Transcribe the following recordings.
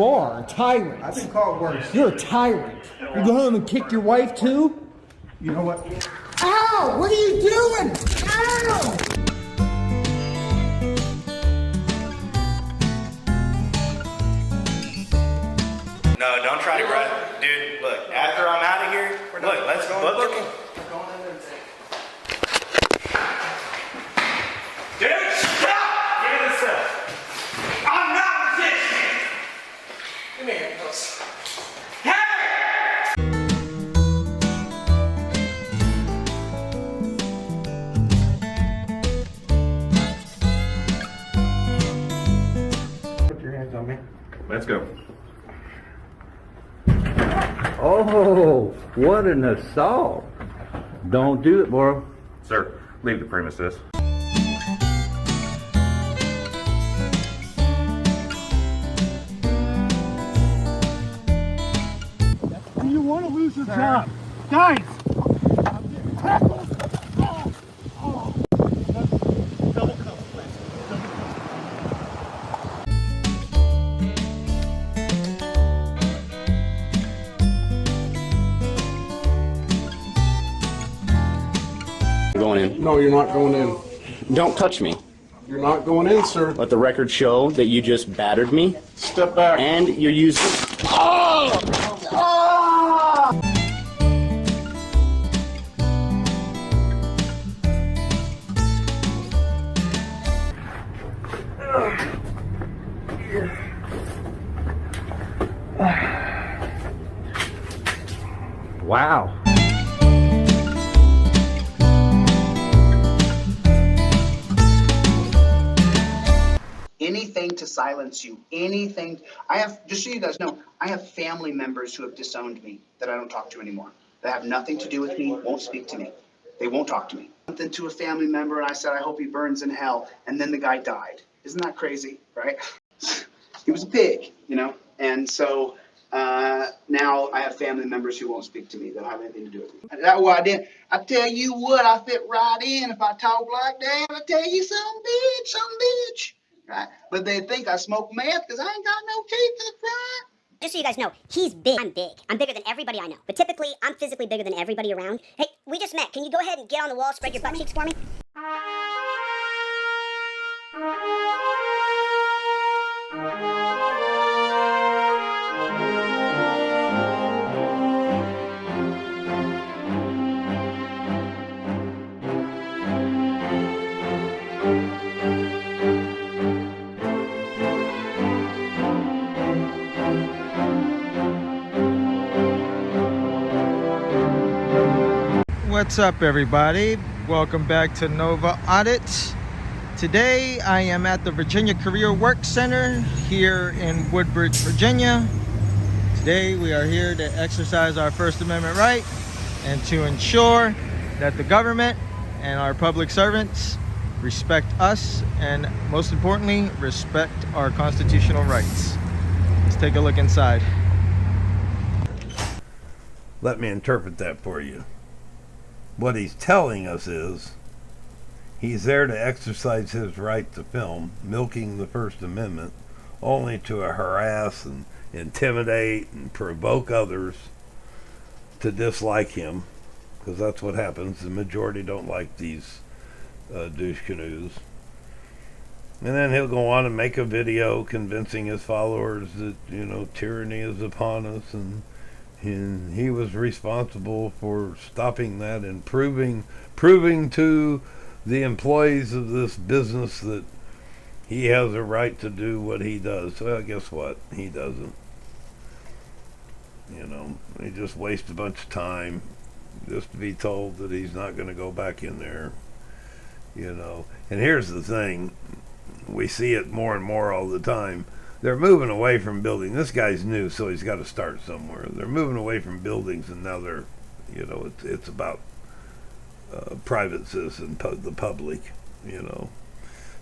you are, a tyrant. I've been called worse. You're a tyrant. You go home and kick your wife too? You know what? Ow! What are you doing? Ow! No, don't try to grab it. Dude, look, after I'm out of here, look, let's go book it. Dude, stop! Give me the stuff. I'm not resisting. Give me your handcuffs. Hey! Put your hands on me. Let's go. Oh, what an assault. Don't do it, bro. Sir, leave the premises. You want to lose your job. Guys! Going in. No, you're not going in. Don't touch me. You're not going in, sir. Let the record show that you just battered me Step back. and you're using. Wow. Anything to silence you, anything. I have, just so you guys know, I have family members who have disowned me that I don't talk to anymore. They have nothing to do with me, won't speak to me. They won't talk to me. Something to a family member and I said, I hope he burns in hell. And then the guy died. Isn't that crazy, right? He was a pig, you know? And so now I have family members who won't speak to me. They don't have anything to do with me. That's why I didn't. I tell you what, I fit right in. If I talk like that, I tell you some bitch. Right? But they think I smoke meth because I ain't got no teeth in the front. Just so you guys know, he's big. I'm big. I'm bigger than everybody I know. But typically, I'm physically bigger than everybody around. Hey, we just met. Can you go ahead and get on the wall, spread your butt cheeks for me? What's up, everybody? Welcome back to NoVa Audits. Today I am at the Virginia Career Work Center here in Woodbridge, Virginia. Today we are here to exercise our First Amendment right and to ensure that the government and our public servants respect us and, most importantly, respect our constitutional rights. Let's take a look inside. Let me interpret that for you. What he's telling us is he's there to exercise his right to film, milking the First Amendment, only to harass and intimidate and provoke others to dislike him, because that's what happens. The majority don't like these douche canoes. And then he'll go on and make a video convincing his followers that, you know, tyranny is upon us, and he was responsible for stopping that and proving to the employees of this business that he has a right to do what he does. Well, guess what? He doesn't. You know, he just wastes a bunch of time just to be told that he's not going to go back in there. You know, and here's the thing. We see it more and more all the time. They're moving away from building. This guy's new, so he's got to start somewhere. They're moving away from buildings, and now they're, you know, it's about private citizen, the public, you know.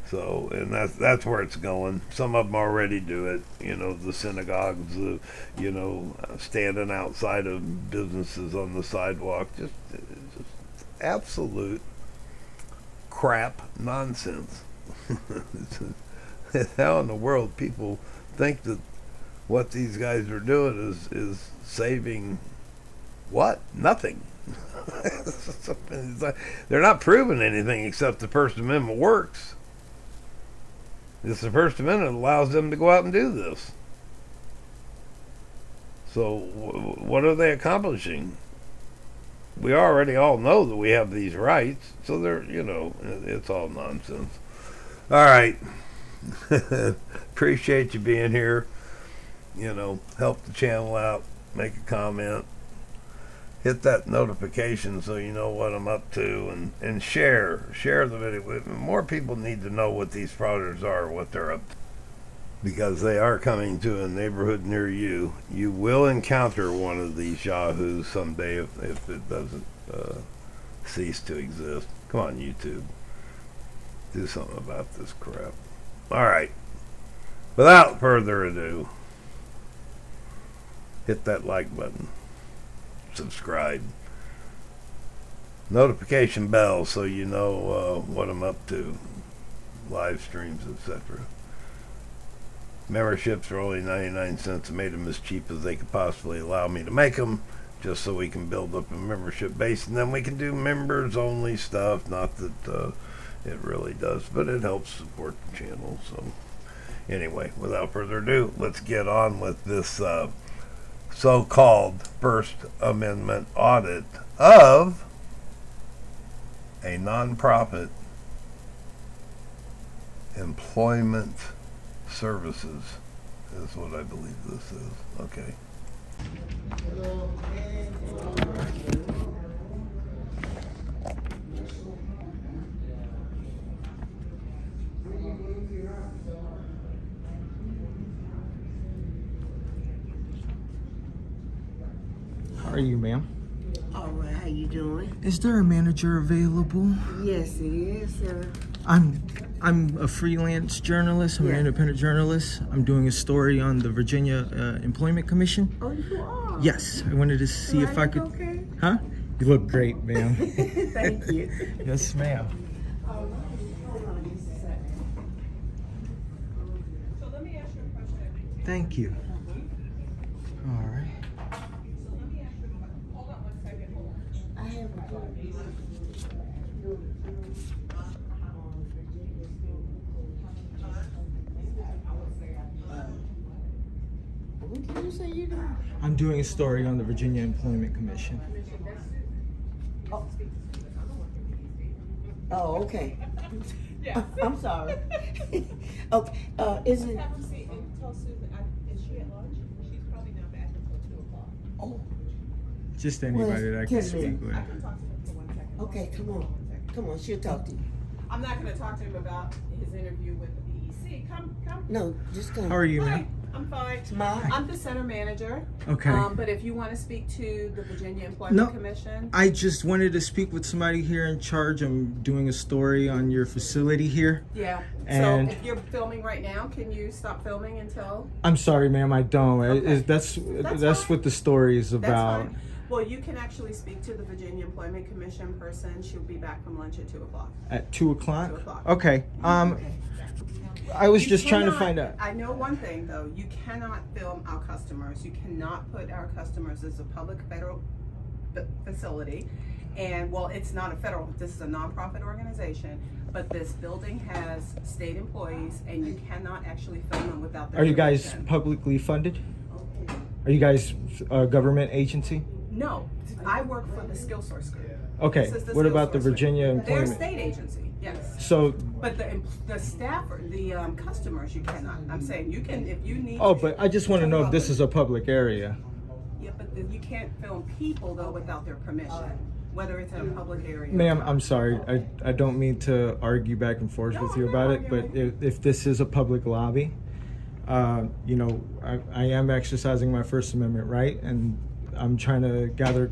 So, and that's where it's going. Some of them already do it, you know, the synagogues, you know, standing outside of businesses on the sidewalk. Just absolute crap nonsense. How in the world people think that what these guys are doing is saving what? Nothing. It's like, they're not proving anything except the First Amendment works. It's the First Amendment that allows them to go out and do this. So what are they accomplishing? We already all know that we have these rights, so they're, it's all nonsense. All right. Appreciate you being here. Help the channel out, make a comment, hit that notification so you know what I'm up to, and share the video. More people need to know what these frauditors are, what they're up to, because they are coming to a neighborhood near you. You will encounter one of these yahoos someday if it doesn't cease to exist. Come on, YouTube, do something about this crap. All right, without further ado, hit that like button, subscribe, notification bell so you know what I'm up to, live streams, etc. Memberships are only 99 cents. I made them as cheap as they could possibly allow me to make them, just so we can build up a membership base, and then we can do members only stuff. Not that it really does, but it helps support the channel. So anyway, without further ado, let's get on with this so-called First Amendment audit of a nonprofit employment services is what I believe this is. Okay. How are you, ma'am? All right, how you doing? Is there a manager available? Yes, it is, sir. I'm a freelance journalist. I'm an independent journalist. I'm doing a story on the Virginia Employment Commission. Oh, you are? Yes, I wanted to see if I could. Okay. Huh? You look great, ma'am. Thank you. Yes, ma'am. So let me ask you a question. Thank you. All right. So let me ask you a question. Hold on 1 second. Hold on. I have a what did you say you doing? I'm doing a story on the Virginia Employment Commission. Oh, okay. I'm sorry. Okay, is it? Have a seat and tell Susan, is she at lunch? She's probably not back until 2 o'clock. Oh, Just anybody that I can 10 speak minutes. with. I can talk to him for 1 second. okay, come on, she'll talk to you. I'm not gonna talk to him about his interview with the BEC. Come. No, just come. How are you, Hi, ma'am? I'm fine. Smile. I'm the center manager. Okay. But if you want to speak to the Virginia Employment No. Commission. I just wanted to speak with somebody here in charge. I'm doing a story on your facility here. Yeah. And- So if you're filming right now, can you stop filming until? I'm sorry, ma'am. I don't. Okay. That's fine. what the story is That's about. fine. Well, you can actually speak to the Virginia Employment Commission person. She'll be back from lunch at 2 o'clock. At 2 o'clock. 2 o'clock. Okay. I was You just trying to cannot- find out. I know one thing though, you cannot film our customers. You cannot put our customers as a public federal facility. And well, it's not a federal, this is a nonprofit organization, but this building has state employees and you cannot actually film them without their Are you guys permission. publicly funded? Are you guys a government agency? No, I work for the Skill Source Group. Okay. This is the What Skill about the Source Group. Virginia They're a Employment? state agency, yes. So, But the staff, the customers, you cannot. I'm saying you can if you need. oh, to- but I just want to know if this is a public area. Yeah, but you can't film people though without their permission, whether it's in a public area. Ma'am, I'm sorry. I don't mean to argue back and forth No, with you I'm about not it, but arguing. if this is a public lobby, I am exercising my First Amendment right, and I'm trying to gather,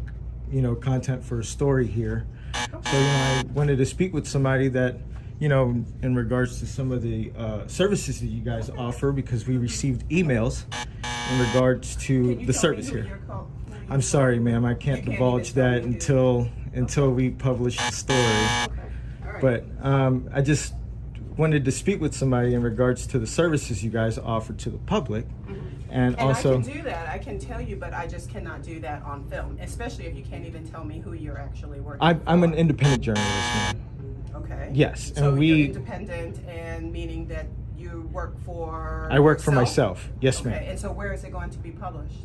content for a story here. So, I wanted to speak with somebody that, in regards to some of the services that you guys offer, because we received emails in regards Can to you the tell service me who here. you're called? I'm sorry, ma'am. I can't You can't divulge even tell that me who. until we publish the story. Okay. All right. But I just wanted to speak with somebody in regards to the services you guys offer to the public, And And also, I can do that, I can tell you, but I just cannot do that on film, especially if you can't even tell me who you're actually working I'm an for. independent journalist, ma'am. Okay. Yes, So and you're we. independent, and meaning that you work for I work for yourself? myself. Yes, Okay, ma'am. and so where is it going to be published?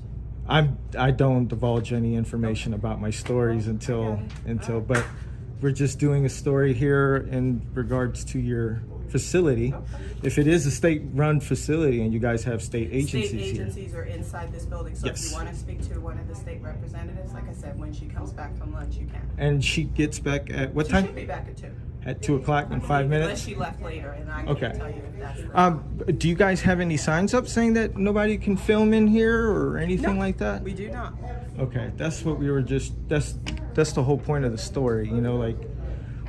I don't divulge any information about my stories but we're just doing a story here in regards to your facility. If it is a state-run facility and you guys have state agencies State here. agencies are inside this building, so if Yes. you want to speak to one of the state representatives, like I said, when she comes back from lunch, you can. And she gets back at what She time? should be back at 2. At 2 o'clock in 5 Unless minutes? she left later, and I Okay. can't tell you if that's the... Do you guys have any signs up saying that nobody can film in here or anything No, like that? we do not. Okay, that's what we were just, that's the whole point of the story, you know, like,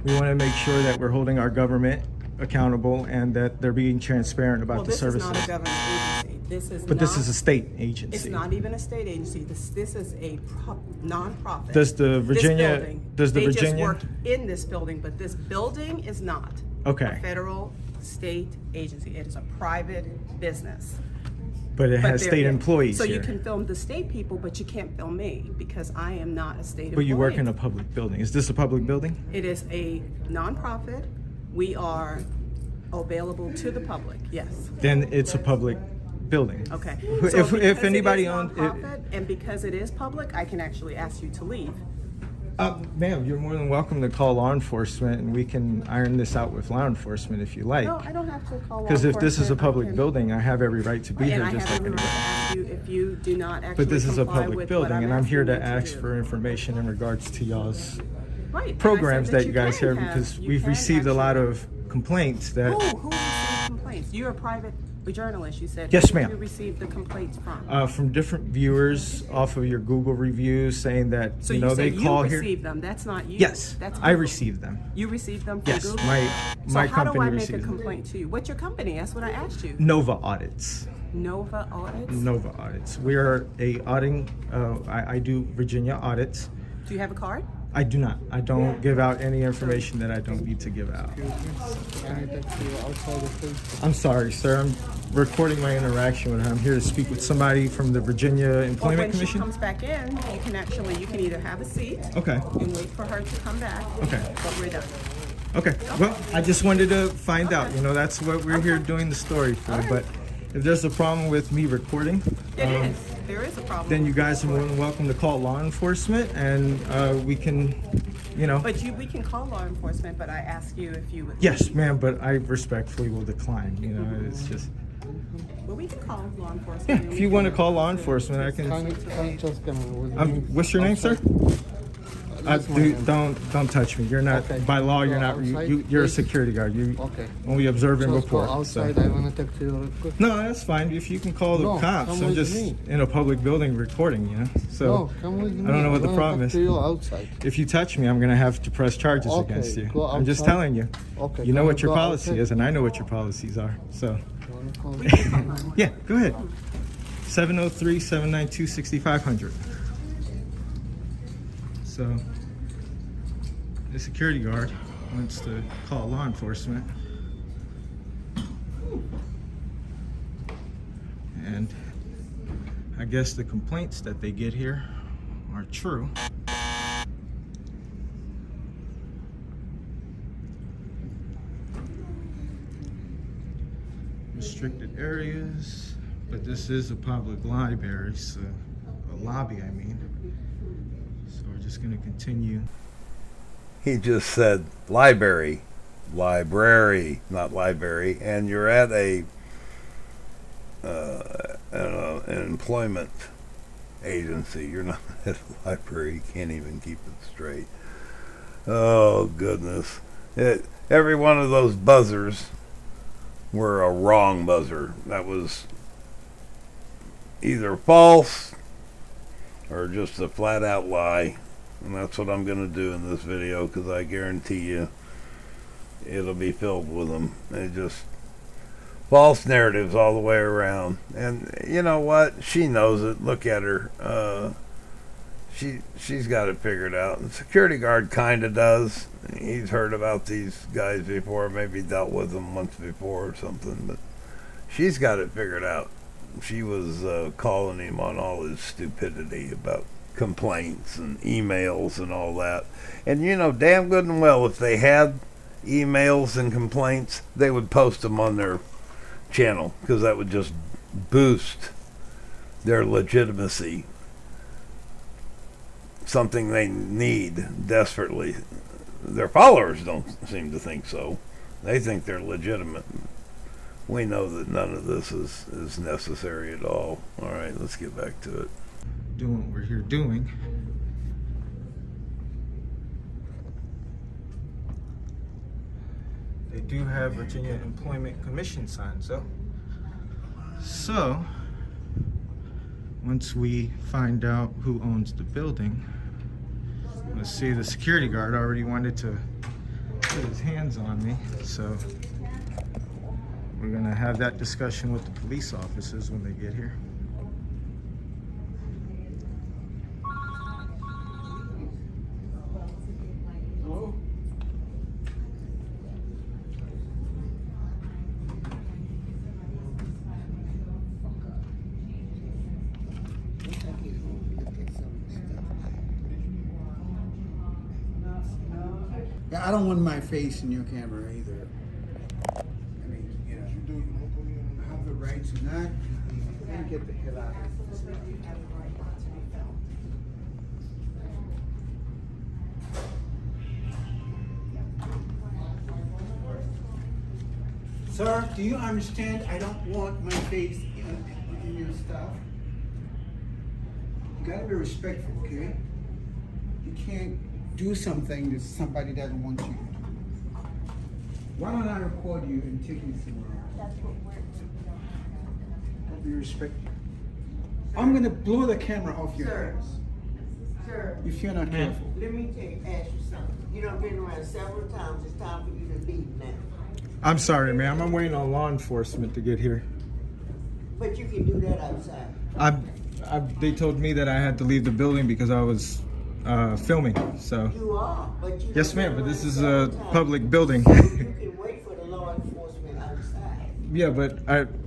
we want to make sure that we're holding our government accountable and that they're being transparent about Well, the this services. is not a government agency. But this is a state agency. It's not even a state agency. This is a non-profit. Does the Virginia- This building, does the they Virginia- just work in this building, but this building is not Okay. a federal state agency. It is a private business. But it But has they're state in- employees So here. you can film the state people, but you can't film me because I am not a state employee. But you work in a public building. Is this a public building? It is a nonprofit. We are available to the public, yes. Then it's a public building. Okay. If- So if because anybody it is owned it- nonprofit, and because it is public, I can actually ask you to leave. Ma'am, you're more than welcome to call law enforcement and we can iron this out with law enforcement if you like. No, I don't have to call law Because if this is a enforcement. public I can- building, I have every right to be And here I just have like every right anybody. to ask you if you do not actually But this is a comply public with building what and I'm here to asking you ask do. for information in regards to y'all's Right, and I programs said that you guys can have have- because you we've can received a lot actually- of complaints that. Who received complaints? You're a private journalist, you said. Yes, Who did ma'am. you received the complaints from? From different viewers off of your Google reviews saying that, So you know, say they call you here. received them, that's not you. Yes, That's I Google. received them. You received them from Yes, Google? my So how do company I make a received them. complaint to you? What's your company? That's what I asked you. NoVa Audits. NoVa Audits? NoVa Audits. We are a auditing, I do Virginia audits. Do you have a card? I do not. I don't give out any information that I don't need to give out. I'm sorry, sir. I'm recording my interaction with her. I'm here to speak with somebody from the Virginia Or Employment when she Commission. comes back in, you can either have a seat Okay. and wait for her to come back. Okay. But we're done. Okay. Well, I just wanted to find out. You know, that's what we're here doing the story for. But if there's a problem with me recording, It is. There is a problem. then you guys are more than welcome to call law enforcement, and we can, you know. But we can call law enforcement, but I ask you if you would. Yes, ma'am. But I respectfully will decline. You know, it's just. Well, we can call law enforcement. Yeah. and If we you want to can- call law enforcement, I can. What's your name, sir? Don't touch me. You're not by law. You're not. You're a security guard. You only observing report. So. I want to talk to you real quick. No, that's fine. If you can call the No, cops, come I'm with just me. in a public building recording, you know. So No, come with me. I don't know what the wanna problem talk is. to you outside. If you touch me, I'm gonna have to press charges Okay, against you. go I'm just outside. telling you. Okay. You know can what we your go policy outside? is, and I know what your policies are. So You wanna call me? yeah, go ahead. 703-792-6500. So the security guard wants to call law enforcement. And I guess the complaints that they get here are true. Restricted areas, but this is a public library, so a lobby, I mean. So we're just gonna continue. He just said library, not library, and you're at an employment agency. You're not at a library. You can't even keep it straight. Oh goodness! Every one of those buzzers were a wrong buzzer. That was either false or just a flat out lie. And that's what I'm going to do in this video, because I guarantee you it'll be filled with them. They just false narratives all the way around. And you know what? She knows it. Look at her. She's got it figured out. And security guard kind of does. He's heard about these guys before, maybe dealt with them once before or something. But she's got it figured out. she was calling him on all his stupidity about complaints and emails and all that. And you know damn good and well if they had emails and complaints, they would post them on their channel, because that would just boost their legitimacy. Something they need desperately. Their followers don't seem to think so. They think they're legitimate. We know that none of this is necessary at all. All right, let's get back to it. Doing what we're here doing. They do have Virginia Employment Commission signs though. So, once we find out who owns the building, let's see, the security guard already wanted to put his hands on me, so we're gonna have that discussion with the police officers when they get here. Yeah, I don't want my face in your camera either. I mean, you know, I have the right to not. And get the hell out of here. Sir, do you understand? I don't want my face in your stuff. You gotta be respectful, okay? You can't do something that somebody doesn't want you to do. Why don't I record you and take you somewhere else? Don't be respectful. I'm gonna blow the camera off your hands. Sir, If you're not careful. let me ask you something. You done been around several times. It's time for you to leave now. I'm sorry, ma'am. I'm waiting on law enforcement to get here. But you can do that outside. They told me that I had to leave the building because I was filming. So. You are, but you Yes, ma'am. But this is a public building. You can wait for the law enforcement outside. Yeah, but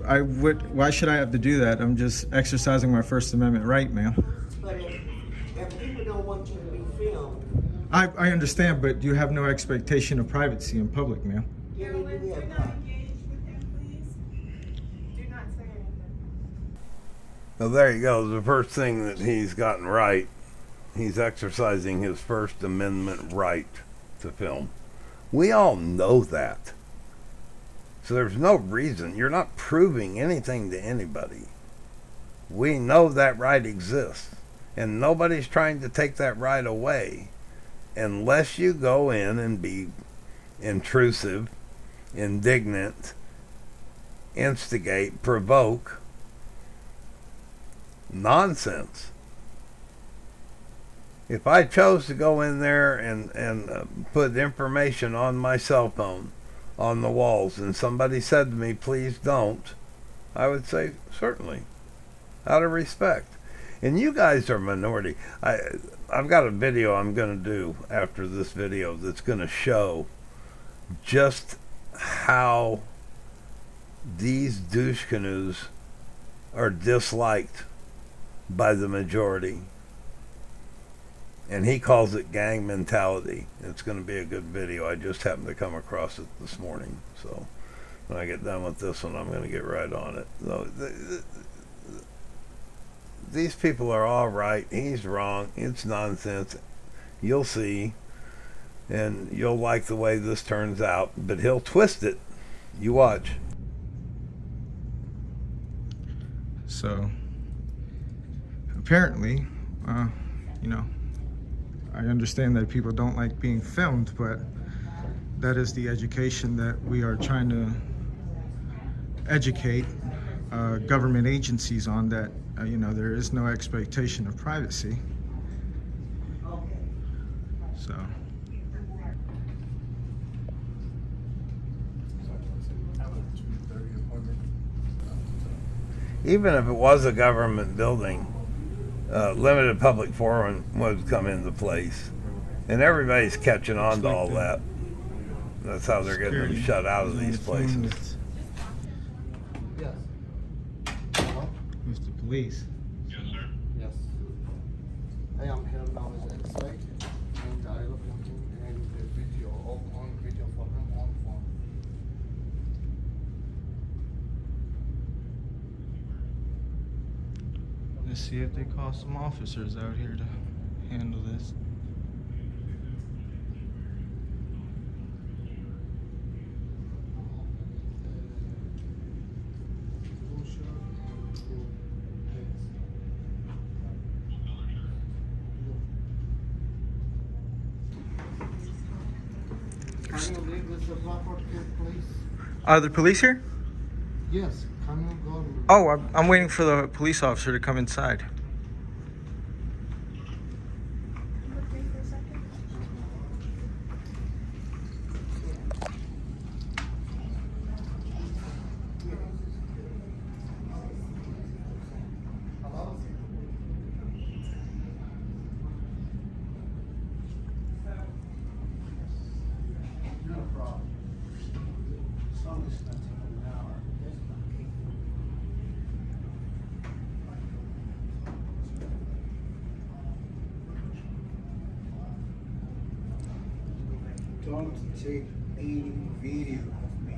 I would. Why should I have to do that? I'm just exercising my First Amendment right, ma'am. But if people don't want you to be filmed, I understand, but you have no expectation of privacy in public, ma'am. you need to be a Do not engage with him, please. Do not say anything. Well, there you go. The first thing that he's gotten right, he's exercising his First Amendment right to film. We all know that. So there's no reason. You're not proving anything to anybody. We know that right exists. And nobody's trying to take that right away unless you go in and be intrusive, indignant, instigate, provoke. Nonsense. If I chose to go in there and put information on my cell phone on the walls and somebody said to me, please don't, I would say, certainly, out of respect. And you guys are minority. I've got a video I'm going to do after this video that's going to show just how these douche canoes are disliked by the majority. And he calls it gang mentality. It's going to be a good video. I just happened to come across it this morning. So when I get done with this one, I'm going to get right on it. So, these people are all right. He's wrong. It's nonsense. You'll see. And you'll like the way this turns out. But he'll twist it. You watch. So, apparently, you know, I understand that people don't like being filmed, but that is the education that we are trying to educate government agencies on, that you know, there is no expectation of privacy. So even if it was a government building, limited public forum would come into place, and everybody's catching on to all that. That's how they're getting them shut out of these places. Yes. Hello? police. Yes, sir. Yes. I am here now with Escalation, and I look at him and the video, on video for him on phone. Let's see if they call some officers out here to handle this. Can you leave this proper please? Are the police here? Yes, can you go? Oh, I'm waiting for the police officer to come inside. No problem. As long as it's not taking an hour. Don't take any video of me.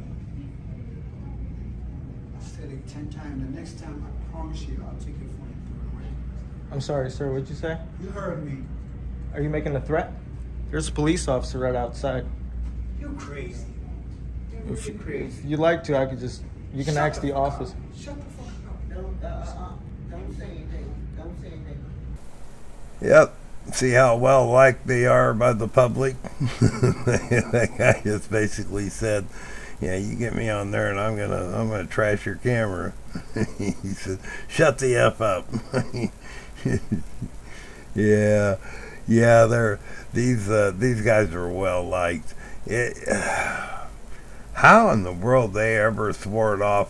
I said it 10 times. The next time, I promise you, I'll take your phone and throw it away. I'm sorry, sir. What'd you say? You heard me. Are you making a threat? There's a police officer right outside. You're crazy. If You're crazy. if you'd like to, I could just. You can ask the office. Shut the fuck up. Don't say anything. Don't say anything. Yep. See how well liked they are by the public? That guy just basically said, yeah, you get me on there and I'm gonna trash your camera. He said, shut the F up. Yeah, these guys are well liked. How in the world they ever thwart off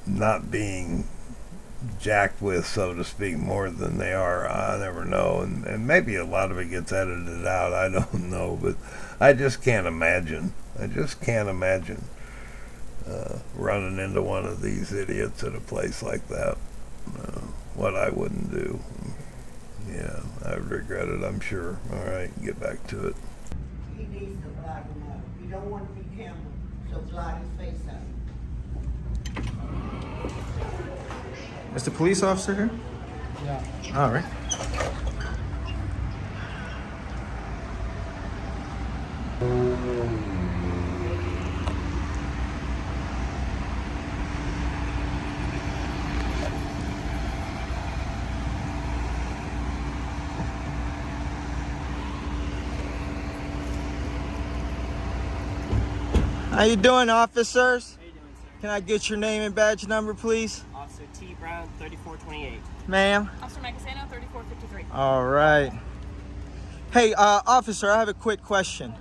not being jacked with, so to speak, more than they are, I never know. And maybe a lot of it gets edited out, I don't know, but I just can't imagine. Running into one of these idiots at a place like that. What I wouldn't do. Yeah, I would regret it, I'm sure. All right, get back to it. He needs to blot him out. You don't want to be camera, so blot his face out. Is the police officer here? Yeah. All right. How you doing, officers? How you doing, sir? Can I get your name and badge number, please? Officer T. Brown, 3428. Ma'am? Officer Magazano, 3453. All right. Hey, officer, I have a quick question.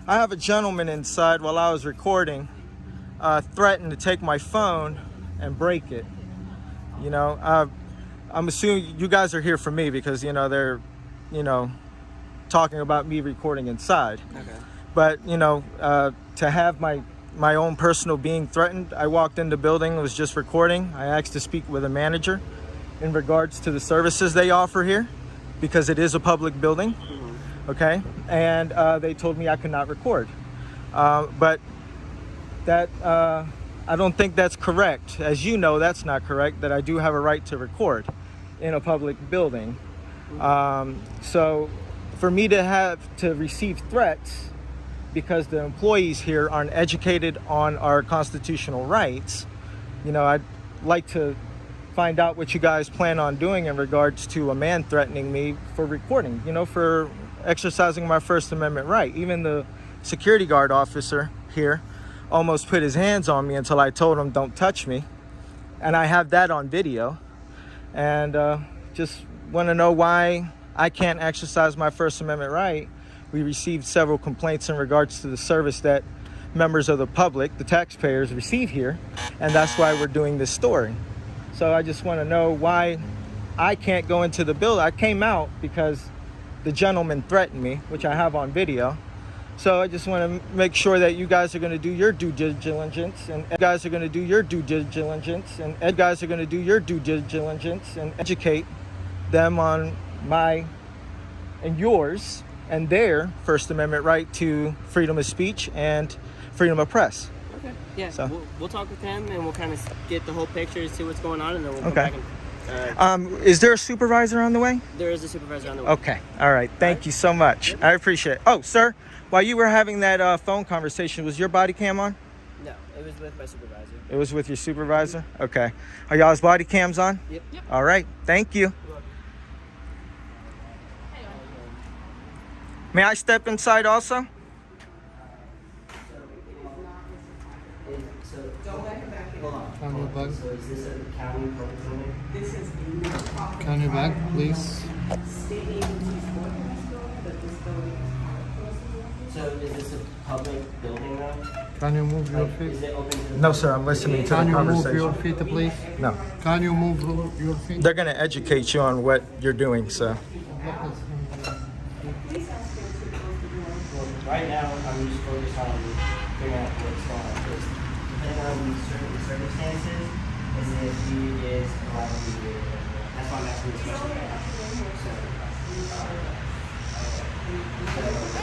I have a gentleman inside while I was recording threatened to take my phone and break it. You know, I'm assuming you guys are here for me because, you know, they're, you know, talking about me recording inside. Okay. But, you know, to have my own personal being threatened, I walked in the building, was just recording. I asked to speak with a manager in regards to the services they offer here because it is a public building. Okay, and they told me I could not record, but that I don't think that's correct. As you know, that's not correct, that I do have a right to record in a public building. So for me to have to receive threats because the employees here aren't educated on our constitutional rights, you know, I'd like to find out what you guys plan on doing in regards to a man threatening me for recording, you know, for exercising my First Amendment right. Even the security guard officer here almost put his hands on me until I told him don't touch me, and I have that on video. And just want to know why I can't exercise my First Amendment right. We received several complaints in regards to the service that members of the public, the taxpayers, receive here, and that's why we're doing this story. So I just want to know why I can't go into the building. I came out because the gentleman threatened me, which I have on video, So I just want to make sure that you guys are going to do your due diligence, and you guys are going to do your due diligence, and you guys are going to do your due diligence and educate them on my and yours and their First Amendment right to freedom of speech and freedom of press. Okay. Yeah. So We'll talk with him and we'll kind of get the whole picture, see what's going on, and then we'll come back and. Is there a supervisor on the way? There is a supervisor on the way. Okay. All right. Thank you so much. I appreciate it. Oh, sir, while you were having that phone conversation, was your body cam on? No, it was with my supervisor. It was with your supervisor? Okay. Are y'all's body cams on? Yep. All right. Thank you. May I step inside also? Can you back? So is this a county public building? This is a nonprofit. Can you back, please? State agencies for this building, but this building is So is this a public building now? Can you move your Like, is feet? it open to the No, sir. I'm listening to Can the you move conversation. your feet, please? No. Can you move your feet? They're going to educate you on what you're doing, so. Right now, I'm just focused on figuring out what's going on. Because depending on certain circumstances, is if he is allowed to be here. That's why I'm asking this question.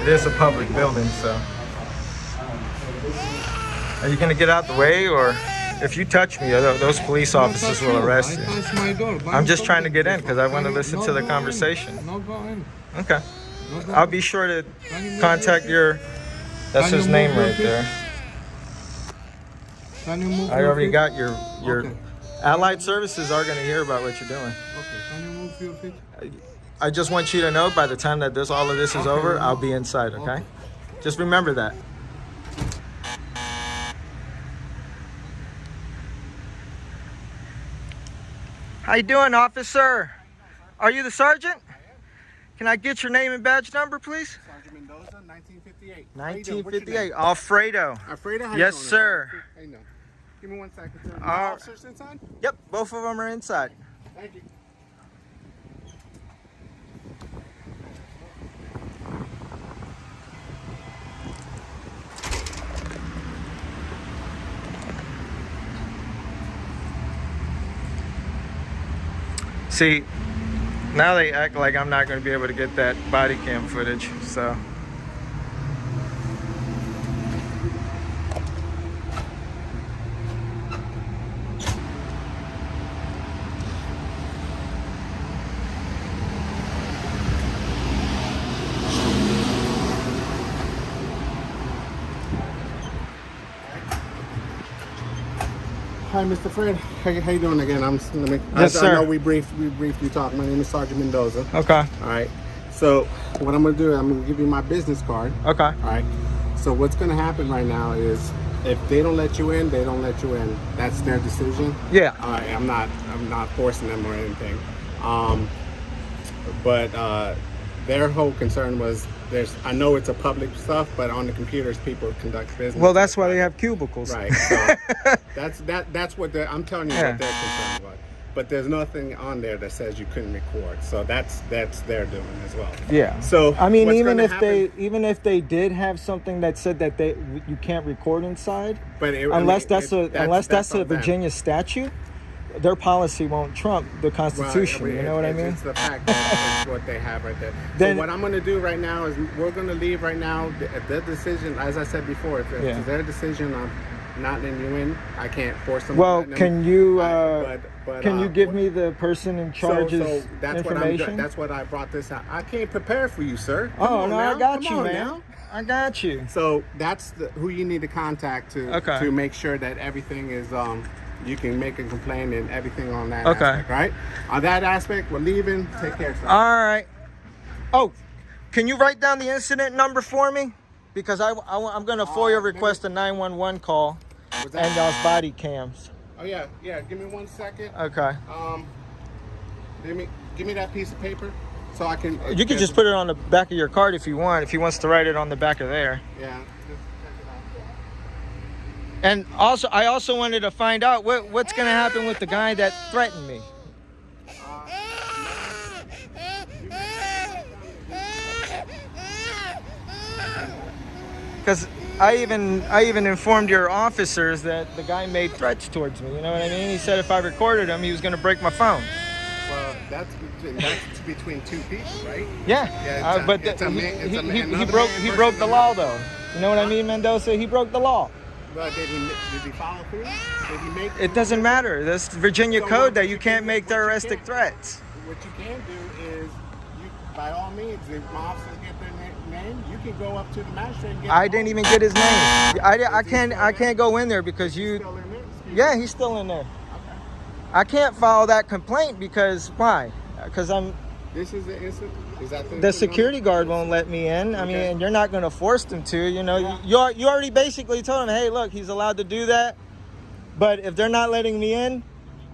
It is a public building, so. Are you going to get out the way, or if you touch me, those police officers will arrest you? That's my door. I'm just trying to get in because I want to listen to the conversation. No, go in. Okay. I'll be sure to contact your. That's his name right there. Can you move I your already feet? got your. Okay. Allied services are going to hear about what you're doing. Okay, can you move your feet? I just want you to know by the time that all of this is over, I'll be inside, okay? Just remember that. How you doing, officer? Are you the sergeant? Can I get your name and badge number, please? Sergeant Mendoza, 1958. 1958, Alfredo. Alfredo, how you Yes, doing, sir. How you doing? Give me 1 second, sir. All right. Officers inside? Yep, both of them are inside. Thank you. See, now they act like I'm not going to be able to get that body cam footage, so. Hi, Mr. Fred. How you doing again? Yes, sir. I know we briefly talked. My name is Sergeant Mendoza. Okay. All right. So what I'm going to do, I'm going to give you my business card. Okay. All right. So what's going to happen right now is if they don't let you in, they don't let you in. That's their decision. Yeah. All right. I'm not forcing them or anything. But their whole concern was I know it's a public stuff, but on the computers people conduct business. Well, that's why they have cubicles. Right. So that's what I'm telling you Yeah. what their concern was. But there's nothing on there that says you couldn't record. So that's their doing as well. Yeah. So I mean, what's even gonna if they did have something that said that you can't record inside, but unless that's a on them. Virginia statute, their policy won't trump the Constitution. Right, You know what I mean? It's the fact that it's what they have right there. Then- So what I'm going to do right now is we're going to leave right now. Their decision, as I said before, if it's their decision on not letting you in, I can't force them. Well, to let can them- you but, can you give me the person in charge's that's information? That's what I brought this out. I can't prepare for you, sir. Oh, Come on no, now. I got Come you, on man. now. I got you. So that's who you need to contact to make sure that everything is you can make a complaint and everything on that aspect, right? On that aspect, we're leaving. Take care, sir. All right. Oh, can you write down the incident number for me? Because I'm going to FOIA request a 911 call and those body cams. Oh yeah. Give me 1 second. Okay. Give me that piece of paper so I can. You can just put it on the back of your card if you want. If he wants to write it on the back of there. Yeah. And also, I also wanted to find out what's going to happen with the guy that threatened me. Because I even informed your officers that the guy made threats towards me. You know what I mean? He said if I recorded him, he was going to break my phone. Well, that's between two people, right? Yeah, but he broke the law, though. You know what I mean, Mendoza? He broke the law. But did he follow through? Did he make? It doesn't matter. That's Virginia code that you can't make terroristic threats. What you can do is, by all means, if my officers get their name, you can go up to the magistrate and get I didn't even get his name. I can't go in there because you. Yeah, he's still in there. Okay. I can't file that complaint because why? Because I'm. This is the incident. Is that the security guard won't let me in. I mean, you're not going to force them to. You know, you already basically told him, hey, look, he's allowed to do that. But if they're not letting me in,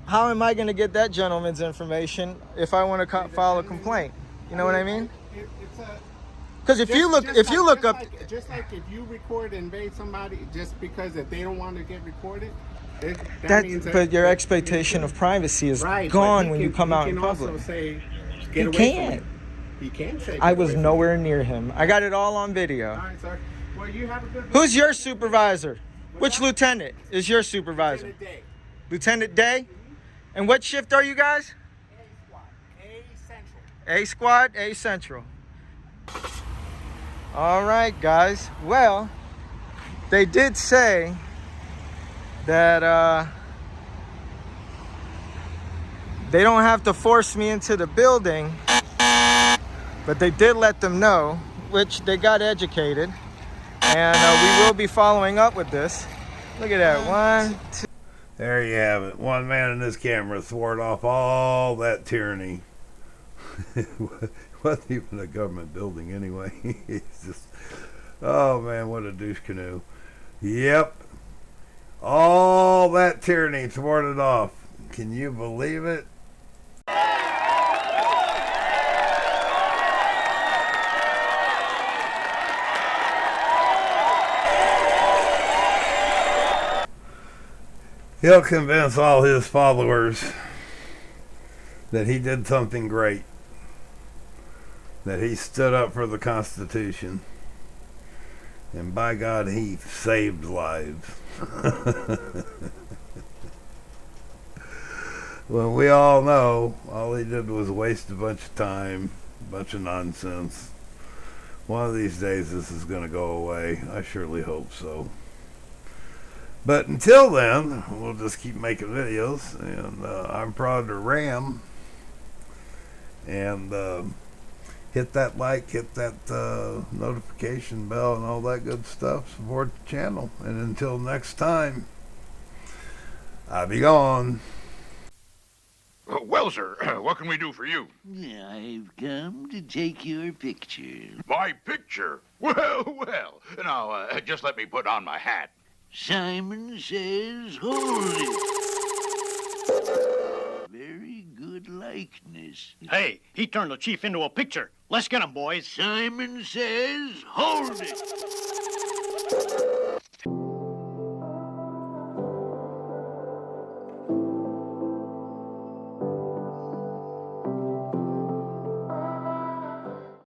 how am I going to get that gentleman's information if I want to file a complaint? You know what I mean? Because if you look up, just like if you record and invade somebody, just because if they don't want to get recorded, that means that. But your expectation of privacy is gone when you come out in public. Also say, you can't. He can say. I was nowhere near him. I got it all on video. All right, sir. Well, you have a good. Who's your supervisor? Which lieutenant is your supervisor? Lieutenant Day. Lieutenant Day? And what shift are you guys? A Central. A Squad, A Central. All right, guys. Well, they did say that they don't have to force me into the building, but they did let them know, which they got educated. And we will be following up with this. Look at that. 1, 2. There you have it. One man in this camera thwarted off all that tyranny. It wasn't even a government building anyway. It's just, oh man, what a douche canoe. Yep. All that tyranny thwarted off. Can you believe it? He'll convince all his followers that he did something great, that he stood up for the Constitution, and by God, he saved lives. Well, we all know all he did was waste a bunch of time, a bunch of nonsense. One of these days this is going to go away. I surely hope so. But until then, we'll just keep making videos, and I'm Frauditor Ram, and hit that like, hit that notification bell and all that good stuff. Support the channel, and until next time, I'll be gone. Well, sir, what can we do for you? I've come to take your picture. My picture? Well. Now, just let me put on my hat. Simon says, hold it. Very good likeness. Hey, he turned the chief into a picture. Let's get him, boys. Simon says, hold it.